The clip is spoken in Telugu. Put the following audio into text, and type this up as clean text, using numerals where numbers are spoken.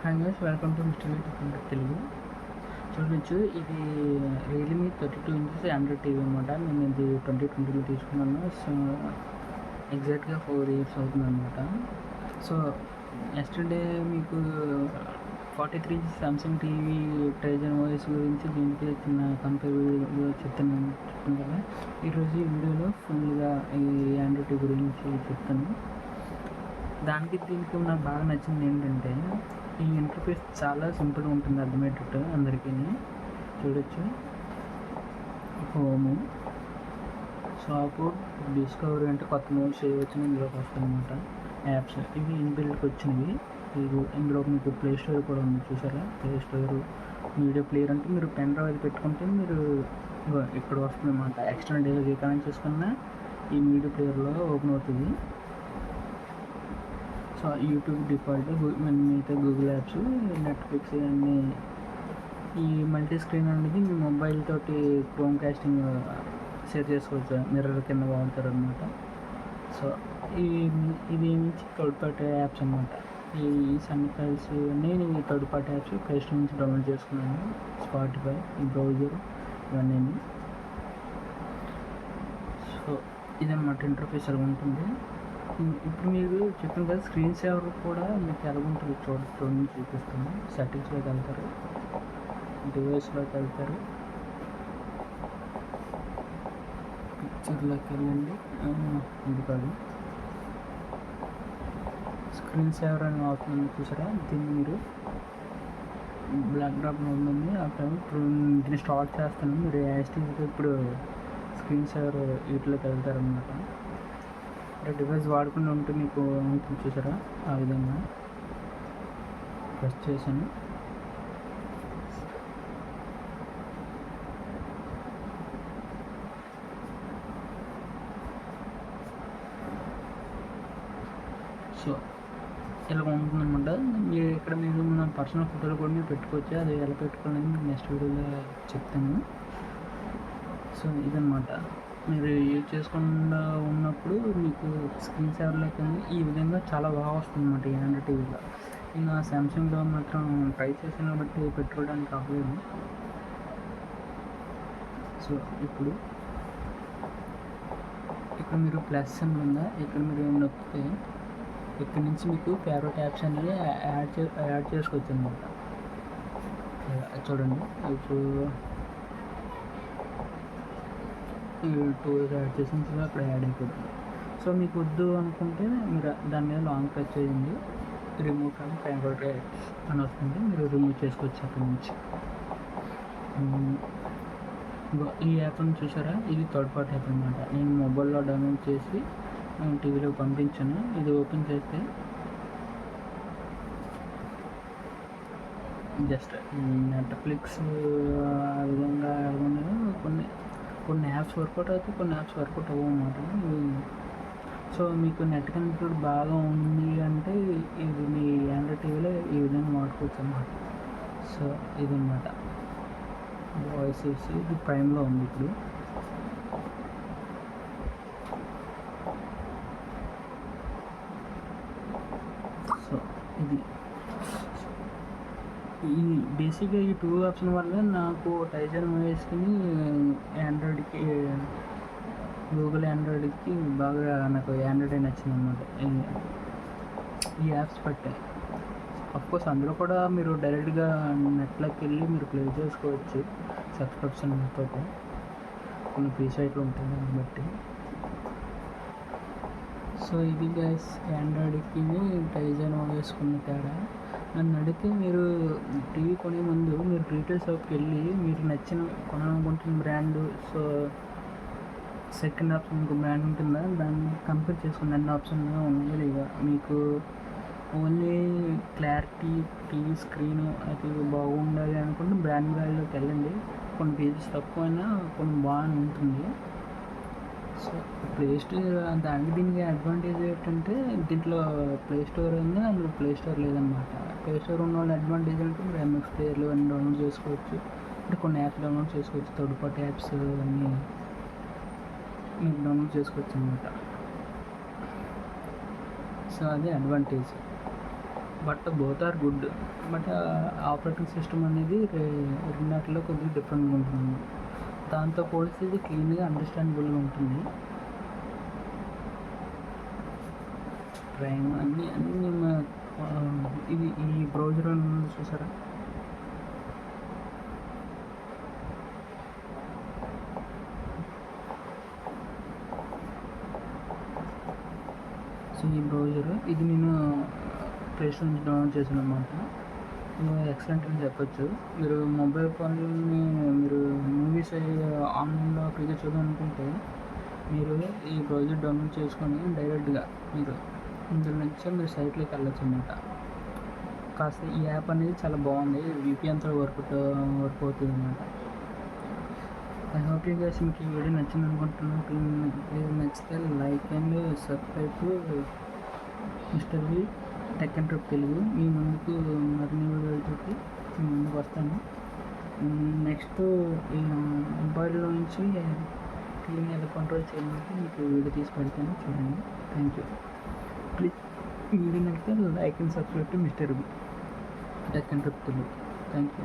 Hi guys, welcome to mister Telugu. చూడొచ్చు, ఇది రియల్మీ 32 ఇంచెస్ ఆండ్రాయిడ్ టీవీ అనమాట. నేను ఇది 2020లో తీసుకున్నాను. సో ఎగ్జాక్ట్గా 4 ఇయర్స్ అవుతుంది అనమాట. సో ఎస్టర్డే మీకు 43 inches Samsung TV Tizen OS గురించి దీనికి చిన్న కంపేర్ వీడియో చెప్తాను కదా. ఈరోజు ఈ వీడియోలో ఫుల్గా ఈ ఆండ్రాయిడ్ టీవీ గురించి చెప్తాను. దానికి దీనికి నాకు బాగా నచ్చింది ఏంటంటే, ఈ ఇంటర్ఫేస్ చాలా సింపుల్గా ఉంటుంది, అర్థమయ్యేటట్టు అందరికీ. చూడొచ్చు, హోము, షాపు, డిస్కవరీ అంటే కొత్త మూవీస్ చేయవచ్చు ఇందులోకి వస్తాయి అనమాట. యాప్స్ ఇవి ఇన్బిల్ట్కి వచ్చినవి. ఇది ఇందులో మీకు ప్లే స్టోర్ కూడా ఉంది, చూసారా? ప్లే స్టోర్, మీడియా ప్లేయర్ అంటే మీరు పెన్ డ్రైవ్ పెట్టుకుంటే మీరు ఇక్కడ వస్తుంది అనమాట. ఎక్స్టర్నల్ డివైస్ ఏ కనెక్ట్ చేసుకున్నా ఈ మీడియా ప్లేయర్లో ఓపెన్ అవుతుంది. సో యూట్యూబ్ డిఫాల్ట్, మిగతా గూగుల్ యాప్స్, నెట్ఫ్లిక్స్ అన్నీ. ఈ మల్టీ స్క్రీన్ అనేది మీ మొబైల్ తోటి క్రోమ్ కాస్టింగ్ షేర్ చేసుకోవచ్చు, మిర్రర్ కింద వాడతారు అనమాట. సో ఇది నుంచి థర్డ్ పార్టీ యాప్స్ అనమాట. ఈ సన్ ఫైల్స్ నేను ఈ third party apps play store నుంచి డౌన్లోడ్ చేసుకున్నాను. స్పాటిఫై, ఈ బ్రౌజర్, ఇవన్నీ. సో ఇదన్నమాట ఇంటర్ఫేస్ ఎలా ఉంటుంది. ఇప్పుడు మీరు చెప్పిన కదా, స్క్రీన్ సేవర్ కూడా మీకు ఎలా ఉంటుంది చూడండి, చూపిస్తాను. సెట్టింగ్స్లోకి వెళ్తారు, డివైస్లోకి వెళ్తారు, పిక్చర్లోకి వెళ్ళండి. ఇది కాదు, స్క్రీన్ సేవర్ అని ఆప్షన్ చూసారా? దీన్ని మీరు బ్లాక్ డ్రాప్ ఉంటుంది. అప్పుడు దీన్ని స్టార్ట్ చేస్తాను. మీరు యాస్టీస్గా ఇప్పుడు స్క్రీన్ సేవర్ వీటిలోకి వెళ్తారనమాట. డివైస్ వాడుకుంటూ ఉంటే మీకు ఉంటుంది, చూసారా? ఆ విధంగా ప్రెస్ చేశాను. సో ఇలా ఉంటుందన్నమాట. మీరు ఇక్కడ మీరు మన పర్సనల్ ఫోటోలు కూడా మీరు పెట్టుకోవచ్చు. అది ఎలా పెట్టుకోవాలని మీకు నెక్స్ట్ వీడియోలో చెప్తాను. సో ఇదన్నమాట. మీరు యూజ్ చేసుకుండా ఉన్నప్పుడు మీకు స్క్రీన్ సేవర్లోకి ఈ విధంగా చాలా బాగా వస్తుంది అన్నమాట ఈ ఆండ్రాయిడ్ టీవీలో. ఇంకా సామ్సంగ్లో మాత్రం ట్రై చేసిన బట్టి పెట్టుకోవడానికి అవ్వలేదు. సో ఇప్పుడు ఇక్కడ మీరు ప్లస్ అని ఉందా, ఇక్కడ మీరు నొక్కితే ఇక్కడ నుంచి మీకు ఫేవరెట్ యాప్స్ అనేవి యాడ్ చేసుకోవచ్చు అనమాట. చూడండి, ఇప్పుడు టూర్స్ యాడ్ చేసిన అక్కడ యాడ్ అయిపోతుంది. సో మీకు వద్దు అనుకుంటే మీరు దాని మీద లాంగ్ ప్రెస్ చేయండి, రిమూవ్ ఫ్రమ్ ఫేవరెట్ యాప్స్ అని వస్తుంది. మీరు రిమూవ్ చేసుకోవచ్చు అక్కడి నుంచి. ఈ యాప్ని చూసారా? ఇది థర్డ్ పార్టీ యాప్ అనమాట. నేను మొబైల్లో డౌన్లోడ్ చేసి టీవీలో పంపించాను. ఇది ఓపెన్ చేస్తే జస్ట్ నెట్ఫ్లిక్స్ ఆ విధంగా కొన్ని యాప్స్ వర్కౌట్ అవుతాయి, కొన్ని యాప్స్ వర్కౌట్ అవ్వవు అన్నమాట. సో మీకు నెట్ కనెక్టెడ్ బాగా ఉంది అంటే ఇది మీ ఆండ్రాయిడ్ టీవీలో ఈ విధంగా వాడుకోవచ్చు అన్నమాట. సో ఇదన్నమాట. వాయిస్ ఇది ప్రైమ్లో ఉంది ఇప్పుడు. సో ఇది ఈ బేసిక్గా ఈ 2 ఆప్షన్ వల్ల నాకు టైజన్ ఓఎస్కి, ఆండ్రాయిడ్కి, గూగుల్ ఆండ్రాయిడ్కి బాగా నాకు ఆండ్రాయిడ్ నచ్చింది అనమాట. ఈ యాప్స్ పట్టాయి. అఫ్కోర్స్ అందులో కూడా మీరు డైరెక్ట్గా నెట్లోకి వెళ్ళి మీరు ప్లే చేసుకోవచ్చు సబ్స్క్రిప్షన్తో. కొన్ని ఫ్రీ సైట్లు ఉంటాయి దాన్ని బట్టి. సో ఇది గైస్ ఆండ్రాయిడ్కి టైజన్ వేసుకున్న తేడా. నన్ను అడిగితే మీరు టీవీ కొనే ముందు మీరు రీటైల్ షాప్కి వెళ్ళి మీరు నచ్చిన కొనాలనుకుంటున్న బ్రాండ్, సో సెకండ్ ఆప్షన్ ఇంకో బ్రాండ్ ఉంటుందా దాన్ని కంపేర్ చేసుకుని అన్ని ఆప్షన్ ఉన్నాయి. ఇక మీకు ఓన్లీ క్లారిటీ, టీవీ స్క్రీన్ అది బాగుండాలి అనుకుంటే బ్రాండ్ వాల్యూలోకి వెళ్ళండి. కొన్ని పీసెస్ తక్కువైనా కొన్ని బాగానే ఉంటుంది. సో ప్లే స్టోర్ దానికి దీనికి అడ్వాంటేజ్ ఏంటంటే, దీంట్లో ప్లే స్టోర్ ఉంది, అందులో ప్లే స్టోర్ లేదనమాట. ప్లే స్టోర్ ఉన్న వాళ్ళ అడ్వాంటేజ్ అంటే మీరు ఎంఎక్స్ ప్లేయర్లు అన్నీ డౌన్లోడ్ చేసుకోవచ్చు, అంటే కొన్ని యాప్స్ డౌన్లోడ్ చేసుకోవచ్చు, థర్డ్ పార్టీ యాప్స్ అన్నీ మీరు డౌన్లోడ్ చేసుకోవచ్చు అనమాట. సో అది advantage. But both are good. But operating system అనేది రెండాటిలో కొద్దిగా డిఫరెంట్గా ఉంటుంది. దాంతో పోలిస్తే ఇది క్లీన్గా అండర్స్టాండబుల్గా ఉంటుంది. ప్రైమ్ అన్నీ ఇది ఈ బ్రౌజర్ ఉన్నది చూసారా, సో ఈ బ్రౌజర్ ఇది నేను ప్లే స్టోర్ నుంచి డౌన్లోడ్ చేశాను అనమాట. ఎక్సలెంట్ అని చెప్పొచ్చు. మీరు మొబైల్ ఫోన్ని మీరు మూవీస్ ఆన్లైన్లో ఫ్రీగా చూడాలనుకుంటే మీరు ఈ బ్రౌజర్ డౌన్లోడ్ చేసుకొని డైరెక్ట్గా మీరు ఇందులో నుంచి మీరు సైట్లోకి వెళ్ళచ్చు అనమాట. కాస్త ఈ యాప్ అనేది చాలా బాగుంది, VPNతో వర్క్ అవుతుంది అనమాట. ఐ హోప్ యూ గైస్ మీకు ఈ వీడియో నచ్చింది అనుకుంటున్నాను. ప్లీజ్ నచ్చితే like and subscribe to mister V tech and trip Telugu. మీ ముందుకు మరిన్ని వీడియోలతోటి మీ ముందుకు వస్తాను. నెక్స్ట్ ఈ మొబైల్లో నుంచి టీవీని ఎలా కంట్రోల్ చేయాలంటే మీకు వీడియో తీసి పెడతాను, చూడండి. Thank you. ప్లీజ్ వీడియో నచ్చితే like and subscribe to mister V tech and trip Telugu. Thank you.